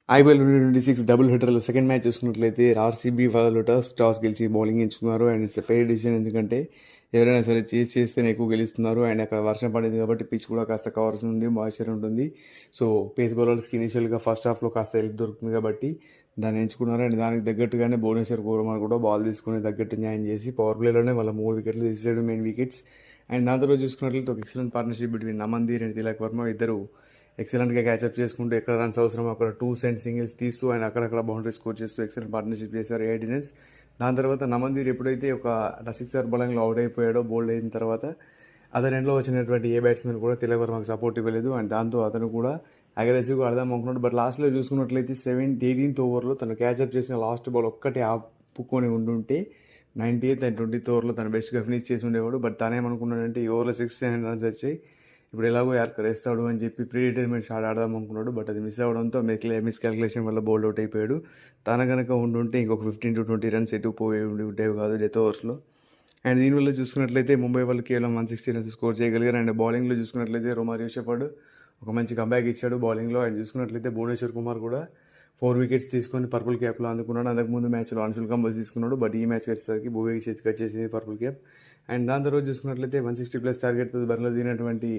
IPL 2026 double హెడర్లో second match చూసుకున్నట్లయితే RCB వాళ్ళు toss గెలిచి బౌలింగ్ ఎంచుకున్నారు. అండ్ ఇట్స్ ఫెయిర్ డిసిషన్, ఎందుకంటే ఎవరైనా సరే చేస్తేనే ఎక్కువ గెలుస్తున్నారు. అండ్ అక్కడ వర్షం పడింది కాబట్టి పిచ్ కూడా కాస్త కవర్స్ ఉంది, మాయిశ్చర్ ఉంటుంది. సో పేస్ బౌలర్స్కి ఇనిషియల్గా ఫస్ట్ హాఫ్లో కాస్త హెల్ప్ దొరుకుతుంది కాబట్టి దాన్ని ఎంచుకున్నారు. అండ్ దానికి తగ్గట్టుగానే భువనేశ్వర్ కుమార్ కూడా బాల్ తీసుకుని తగ్గట్టు న్యాయం చేసి పవర్ ప్లేలోనే వాళ్ళ 3 వికెట్లు తీసేసాడు, మెయిన్ వికెట్స్. అండ్ దాని తర్వాత చూసుకున్నట్లయితే ఒక excellent partnership between Naman Dhir and Tilak Varma, ఇద్దరు ఎక్సలెంట్గా క్యాచప్ చేసుకుంటూ ఎక్కడ రన్స్ అవసరం అక్కడ 2s అండ్ సింగిల్స్ తీస్తూ ఆయన అక్కడక్కడ బౌండరీ స్కోర్ చేస్తూ ఎక్సలెంట్ పార్ట్నర్షిప్ చేశారు 8 innings. దాని తర్వాత నమందీర్ ఎప్పుడైతే ఒక సిక్సర్ బౌలింగ్లో అవుట్ అయిపోయాడో, బోల్డ్ అయిన తర్వాత అతని ఎండ్లో వచ్చినటువంటి ఏ బ్యాట్స్మెన్ కూడా తిలక్ వర్మకు సపోర్ట్ ఇవ్వలేదు. అండ్ దాంతో అతను కూడా అగ్రెసివ్గా ఆడదాం అనుకున్నాడు. బట్ లాస్ట్లో చూసుకున్నట్లయితే 18th ఓవర్లో తను క్యాచప్ చేసిన లాస్ట్ బాల్ ఒక్కటి ఆపుకొని ఉండుంటే 90th అండ్ 20th ఓవర్లో తను బెస్ట్గా ఫినిష్ చేసి ఉండేవాడు. బట్ తనేమనుకున్నాడంటే ఈ ఓవర్లో 6 runs వచ్చాయి, ఇప్పుడు ఎలాగో యార్కర్ వేస్తాడు అని చెప్పి ప్రీ రిటైర్మెంట్ షాట్ ఆడదాం అనుకున్నాడు. బట్ అది మిస్ అవ్వడంతో మిస్కాల్కులేషన్ వల్ల బౌల్డ్ అవుట్ అయిపోయాడు. తన కనుక ఉండుంటే ఇంకొక 15 to 20 runs ఎటు పోయి ఉండేవి కాదు డెత్ ఓవర్స్లో. అండ్ దీనివల్ల చూసుకున్నట్లయితే ముంబై వాళ్ళు కేవలం 160 runs స్కోర్ చేయగలిగారు. అండ్ బౌలింగ్లో చూసుకున్నట్లయితే రోమారియో షెఫర్డ్ ఒక మంచి కంబ్యాక్ ఇచ్చాడు బౌలింగ్లో. అండ్ చూసుకున్నట్లయితే భువనేశ్వర్ కుమార్ కూడా 4 wickets తీసుకొని పర్పుల్ క్యాప్లో అందుకున్నాడు. అంతకుముందు మ్యాచ్లో అన్షుల్ కంబోజ్ తీసుకున్నాడు. బట్ ఈ మ్యాచ్ వచ్చేసరికి భువీ చేతికి వచ్చేసింది పర్పుల్ క్యాప్. అండ్ దాని తర్వాత చూసుకున్నట్లయితే 160+ టార్గెట్తో బరిలో దిగినటువంటి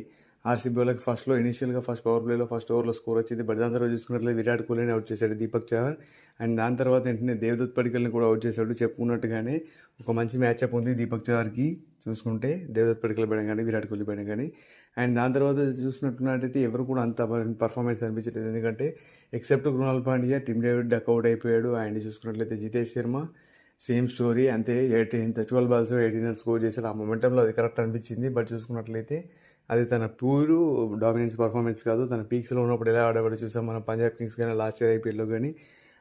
ఆర్సీబీ వాళ్ళకి ఇనిషియల్గా ఫస్ట్ పవర్ ప్లేలో ఫస్ట్ ఓవర్లో స్కోర్ వచ్చింది. బట్ దాని తర్వాత చూసుకున్నట్లయితే విరాట్ కోహ్లీని అవుట్ చేశాడు దీపక్ చహర్. అండ్ దాని తర్వాత వెంటనే దేవదత్ పడికల్ని కూడా అవుట్ చేశాడు. చెప్పుకున్నట్టుగానే ఒక మంచి మ్యాచ్అప్ ఉంది దీపక్ చహర్కి చూసుకుంటే, దేవదత్ పడికల్ పైన కానీ విరాట్ కోహ్లీ పైన కానీ. అండ్ దాని తర్వాత చూసుకున్నట్టున్నట్టయితే ఎవరు కూడా అంత పర్ఫార్మెన్స్ అనిపించలేదు, ఎందుకంటే except Krunal Pandya, Tim David duck out అయిపోయాడు. అండ్ చూసుకున్నట్లయితే జితేష్ శర్మ సేమ్ స్టోరీ, అంతే 12 balls 18 runs స్కోర్ చేశాడు. ఆ మొమెంటంలో అది కరెక్ట్ అనిపించింది. బట్ చూసుకున్నట్లయితే అది తన ప్యూర్ డామినెన్స్ పర్ఫార్మెన్స్ కాదు. తన పీక్స్లో ఉన్నప్పుడు ఎలా ఆడేవాడు చూసాం మనం పంజాబ్ కింగ్స్ కానీ లాస్ట్ ఇయర్ ఐపీఎల్లో కానీ.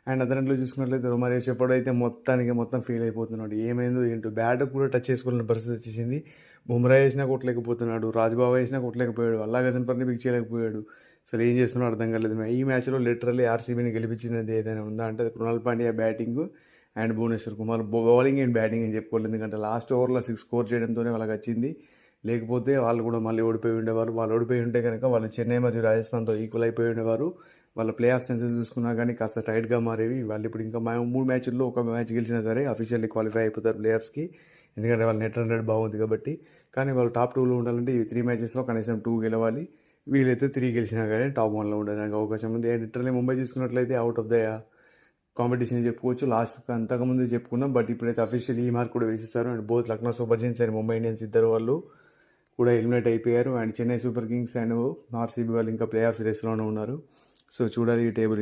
అండ్ అతనిలో చూసుకున్నట్లయితే రోమారియో షెఫర్డ్ అయితే మొత్తం ఫీల్ అయిపోతున్నాడు. ఏమైందో ఏంటో బ్యాట్ కూడా టచ్ చేసుకోవాలని పరిస్థితి వచ్చేసింది. బుమ్రా వేసినా కొట్టలేకపోతున్నాడు, రాజ్బాబా వేసినా కొట్టలేకపోయాడు, అల్లా గజన్పర్ని పిక్ చేయలేకపోయాడు. అసలు ఏం చేస్తున్నాడో అర్థం కాలేదు. ఈ మ్యాచ్లో లిటరల్లీ ఆర్సీబీని గెలిపించినది ఏదైనా ఉందా అంటే అది Krunal Pandya batting and Bhuvneshwar Kumar bowling and batting అని చెప్పుకోలేదు. ఎందుకంటే లాస్ట్ ఓవర్లో 6 స్కోర్ చేయడంతోనే వాళ్ళకి వచ్చింది. లేకపోతే వాళ్ళు కూడా మళ్ళీ ఓడిపోయి ఉండేవారు. వాళ్ళు ఓడిపోయి ఉంటే కనుక వాళ్ళు చెన్నై మరియు రాజస్థాన్తో ఈక్వల్ అయిపోయి ఉండేవారు. వాళ్ళ ప్లే ఆఫ్ సెన్సెస్ చూసుకున్నా కానీ కాస్త టైట్గా మారేవి. వాళ్ళు ఇప్పుడు ఇంకా 3 మ్యాచ్ల్లో ఒక మ్యాచ్ గెలిచినా సరే అఫీషియల్లీ క్వాలిఫై అయిపోతారు ప్లే ఆఫ్స్కి, ఎందుకంటే వాళ్ళ నెట్ రన్ రేట్ బాగుంది కాబట్టి. కానీ వాళ్ళు టాప్ 2లో ఉండాలంటే ఈ 3 మ్యాచెస్లో కనీసం 2 గెలవాలి. వీలైతే 3 గెలిచినా కానీ టాప్ 1లో ఉండడానికి అవకాశం ఉంది. అండ్ లిటరల్లీ ముంబై చూసుకున్నట్లయితే అవుట్ ఆఫ్ ద కాంపిటీషన్ చెప్పుకోవచ్చు. లాస్ట్ అంతకుముందు చెప్పుకున్నాం, బట్ ఇప్పుడైతే అఫీషియల్ ఈ మార్క్ కూడా వేసిస్తారు. And both Lucknow Super Giants and Mumbai Indians ఇద్దరు వాళ్ళు కూడా ఎలిమినేట్ అయిపోయారు. And Chennai Super Kings and RCB వాళ్ళు ఇంకా ప్లే ఆఫ్ రేస్లోనే ఉన్నారు. సో చూడాలి ఈ టేబుల్.